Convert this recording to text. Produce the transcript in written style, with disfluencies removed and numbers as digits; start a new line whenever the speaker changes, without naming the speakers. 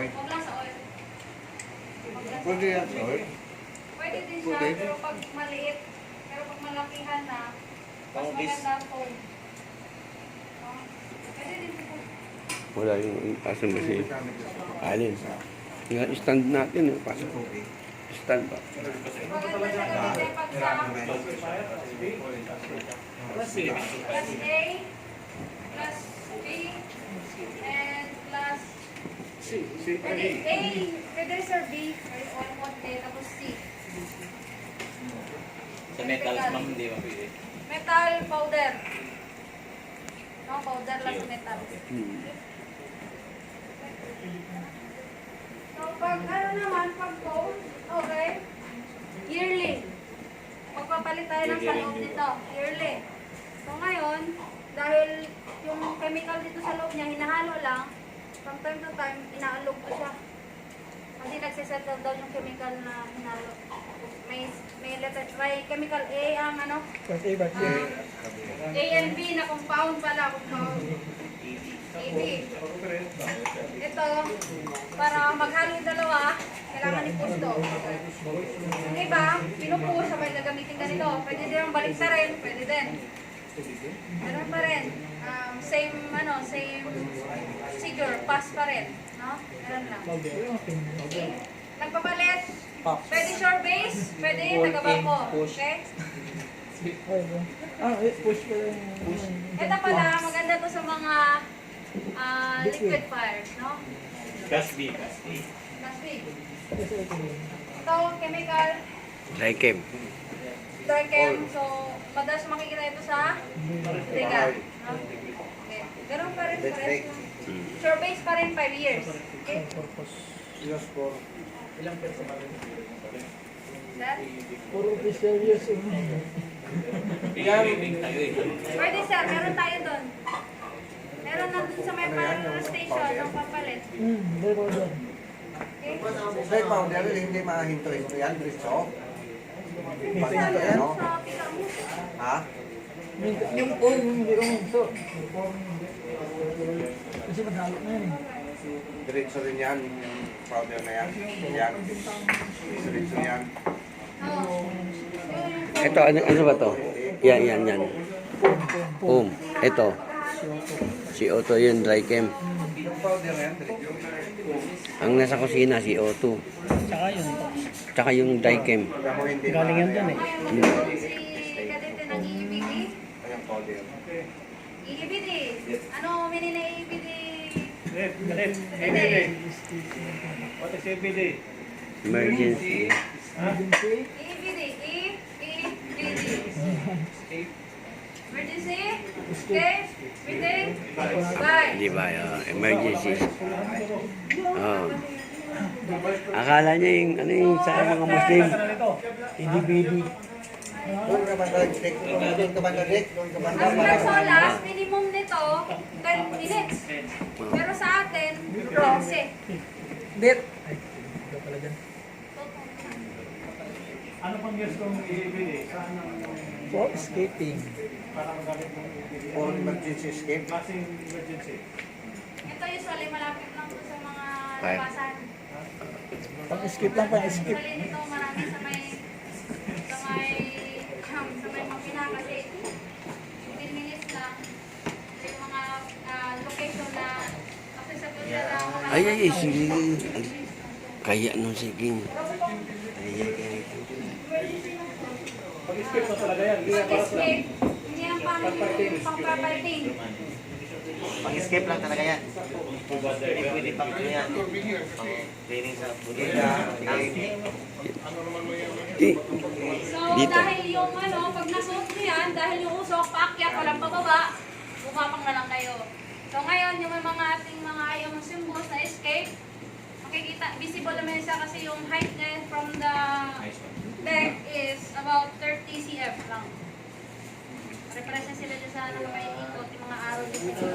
oil.
Huwag lang sa oil. Huwag lang sa
Pwede
oil.
yan sa oil.
Pwede din siya,
Pwede.
pero pag maliit, pero pag malakihan na, mas
Pang-bis.
maganda ang foam. Oh. Pwede din po.
Wala yung asan ba si Alin? Nga stand natin eh. Pasok. Stand pa.
Maganda siya gamitin pag sa class A, class B, and class pwede A, pwede sir B, or konti, tapos C.
Sa metals, ma'am, hindi ba pwede?
Metal powder. No, powder lang sa metal. So, pag ano naman, pag foam, okay, yearly. Pagpapalit tayo ng sa loob nito, yearly. So, ngayon, dahil yung chemical dito sa loob niya, hinahalo lang, from time to time, inaalog ko siya. Kasi nagsisettle down yung chemical na hinalo. May chemical A ang ano? A and B na compound pala, compound. AB. Ito, para maghalo yung dalawa, kailangan i-push to. Yung iba, pinupush, sabay gagamitin ganito. Pwede din yung balik rin, pwede din. Ganun pa rin. Same procedure, pass pa rin. No? Ganun lang. Okay? Nagpapalit. Pwede shore base, pwede taga-bako. Okay?
Push ko lang.
Ito pala, maganda to sa mga liquid fires, no?
Gas B, gas A.
Class B. Ito, chemical,
Dry chem.
dry chem. So, madalas makikita ito sa legal. No? Okay. Ganun pa rin sa rest ng shore base pa rin 5 years. Okay?
Yes, for
Ilang peso pa rin?
Sir?
Puro serious.
Pinamimig tayo eh.
Pwede sir, meron tayo doon. Meron na doon sa may power station ng papalit.
Meron doon.
Okay?
Straight powder, hindi mahinto ito yan, diretso.
Sir,
Pagkato yan, no?
sa pikamu.
Ha?
Yung form, hindi uminto. Kasi madalo na yan eh.
Diretso rin yan, yung powder na yan. Yan. Diretso yan.
Oo.
Ito, ano ba to? Yan. Ito. CO2 yun, dry chem.
Yung powder na yan, diretso.
Ang nasa kusina, CO2.
Tsaka yun.
Tsaka yung dry chem.
Kamo hindi
Galing yan dyan eh.
Ngayon, si Kadete ng EBD.
Ayan, powder.
EBD. Ano, mini na EBD?
Galit. What is ABD?
Emergency.
Agency?
EBD. EBD. Emergency. Okay. Meeting. Bye.
Di ba? Emergency. Oh. Akala niya yung sa mga Muslim.
EDBD.
Doon ka ba nag-take? Doon ka ba nag-take? Doon ka ba
Ang personas, minimum nito, 10 minutes. Pero sa atin, 15.
Bit. Ay, ito pala dyan. Ano pang years kong EDBD? Saan ang... For escaping. Para magamit ng EDBD.
For emergency escape.
Klaseng emergency.
Ito usually malapit lang to sa mga
Fire.
labasan.
Pang-escape lang, pang-escape.
Usually nito marami sa may Mapina kasi 15 minutes lang. Yung mga location na accessible na lang.
Ay, sige. Kaya nung sige. Ay.
Pag-escape na talaga yan. Hindi yan para sa...
Pag-escape, hindi yan pang-paparting.
Pag-escape lang talaga yan. Hindi pwede pang ano yan. Pang training sa budila.
So,
Dito.
dahil yung pag nasuot nyo yan, dahil yung usok, paakyat, walang pababa, bumapang na lang kayo. So, ngayon, yung mga ating mga ayaw symbols na escape, makikita, visible naman siya kasi yung height niya from the deck is about 30 cm lang. Represent sila dyan sa may ikot, yung mga arrow dito.